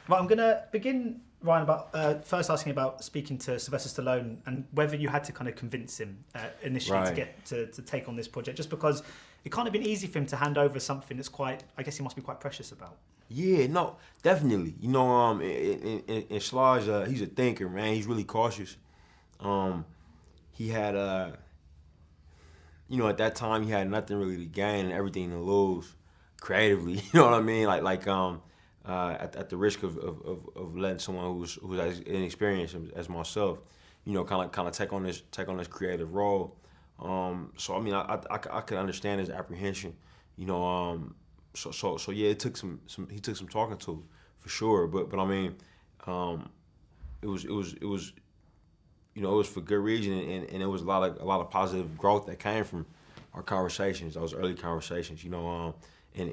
Right, I'm going to begin, Ryan, about first asking about speaking to Sylvester Stallone and whether you had to kind of convince him initially to get to take on this project, just because it can't have been easy for him to hand over something that's quite, I guess he must be quite precious about. Yeah, no, definitely. You know, in Slaj, he's a thinker, man. He's really cautious. He had, you know, at that time he had nothing really to gain and everything to lose creatively. You know what I mean? At the risk of letting someone who's as inexperienced as myself, you know, kind of take on this creative role. So I mean, I could understand his apprehension. You know, so yeah, it took he took some talking to, for sure. But I mean, it was you know, it was for good reason, and it was a lot of positive growth that came from our conversations, those early conversations. You know, and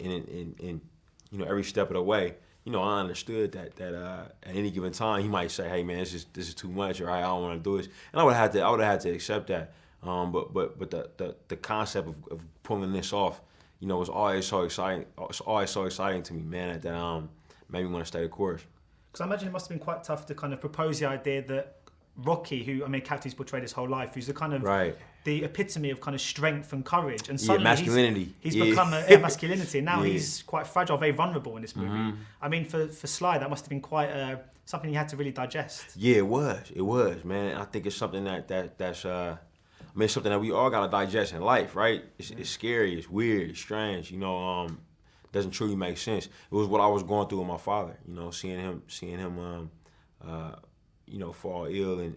you know, every step of the way, you know, I understood that at any given time he might say, "Hey man, this is too much," or "I don't want to do this," and I would have had to accept that. But the concept of pulling this off, you know, was always so exciting. It's always so exciting to me, man. That made me want to stay the course. Because I imagine it must have been quite tough to kind of propose the idea that Rocky, who, I mean, a character he's portrayed his whole life, who's the kind of the epitome of kind of strength and courage, and suddenly masculinity. He's become a masculinity, and now he's quite fragile, very vulnerable in this movie. Mm-hmm. I mean, for Sly, that must have been quite something you had to really digest. Yeah, it was, man. And I think it's something that's I mean, it's something that we all gotta digest in life, right? It's scary, it's weird, it's strange. You know, doesn't truly make sense. It was what I was going through with my father. You know, seeing him, you know, fall ill, and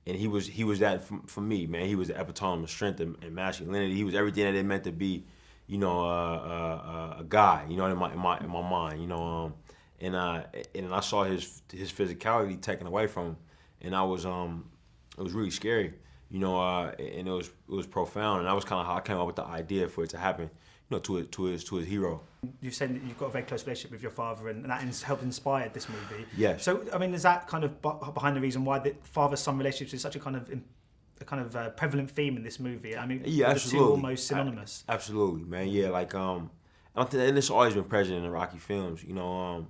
he was that for me, man. He was the epitome of strength and masculinity. He was everything that it meant to be, you know, a guy. You know, in my mind, you know, and I saw his physicality taken away from him, and it was really scary. You know, and it was profound, and that was kind of how I came up with the idea for it to happen. You know, to his hero. You said that you've got a very close relationship with your father, and that helped inspire this movie. Yes. So, I mean, is that kind of behind the reason why the father-son relationships is such a kind of prevalent theme in this movie? I mean, yeah, absolutely. The two almost synonymous. Absolutely, man. Yeah, like and it's always been present in the Rocky films. You know,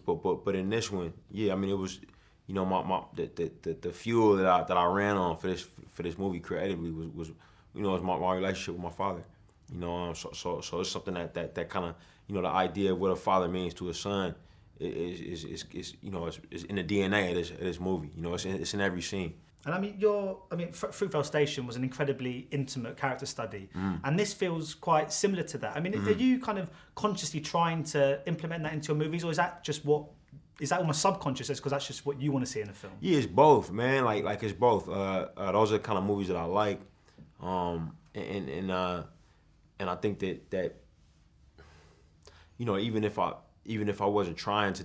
but in this one, yeah, I mean, it was. You know, the fuel that I ran on for this movie creatively was you know, was my relationship with my father. You know, so it's something that kind of, you know, the idea of what a father means to a son is you know, is in the DNA of this movie. You know, it's in every scene. And I mean, Fruitvale Station was an incredibly intimate character study, and this feels quite similar to that. I mean, are you kind of consciously trying to implement that into your movies, or is that just what? Is that almost subconscious because that's just what you want to see in a film? Yeah, it's both, man. Like it's both. Those are the kind of movies that I like, and I think that you know, even if I wasn't trying to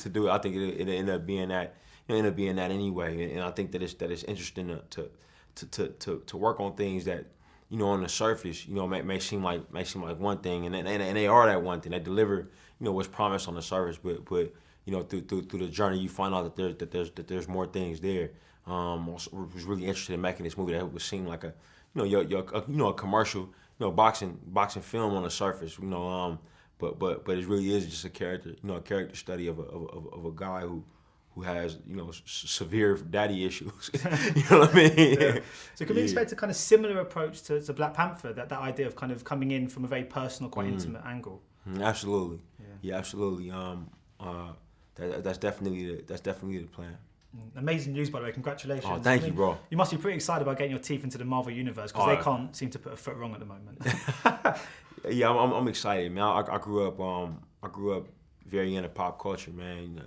do it, I think it ended up being that. You know, end up being that anyway. And I think that it's interesting to work on things that, you know, on the surface, you know, may seem like one thing, and they are that one thing. They deliver, you know, what's promised on the surface, but you know, through the journey, you find out that there's more things there. I was really interested in making this movie that would seem like a, you know, a commercial, you know, boxing film on the surface, you know, but it really is just a character study of a guy who has, you know, severe daddy issues. You know what I mean? Yeah. So can we expect a kind of similar approach to Black Panther, that idea of kind of coming in from a very personal, quite intimate angle? Absolutely. Yeah, absolutely. That's definitely the plan. Amazing news, by the way. Congratulations. Oh, thank you, bro. You must be pretty excited about getting your teeth into the Marvel Universe, because they can't seem to put a foot wrong at the moment. Yeah, I'm excited, man. I grew up very into pop culture, man.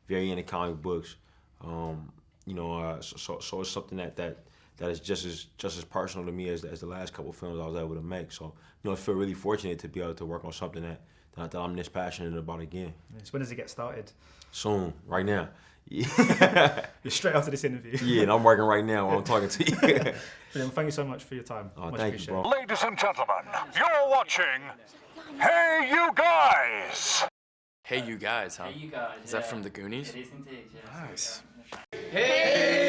Very into comic books. You know, so it's something that is just as personal to me as the last couple of films I was able to make. So, you know, I feel really fortunate to be able to work on something that I'm this passionate about again. So when does it get started? Soon, right now. You're straight after this interview. Yeah, and I'm working right now while I'm talking to you. Brilliant. Well, thank you so much for your time. Oh, thank you, bro. Ladies and gentlemen, you're watching Hey You Guys! Hey You Guys, huh? Hey You Guys. Is that from the Goonies? It is indeed, yes. Nice. Hey!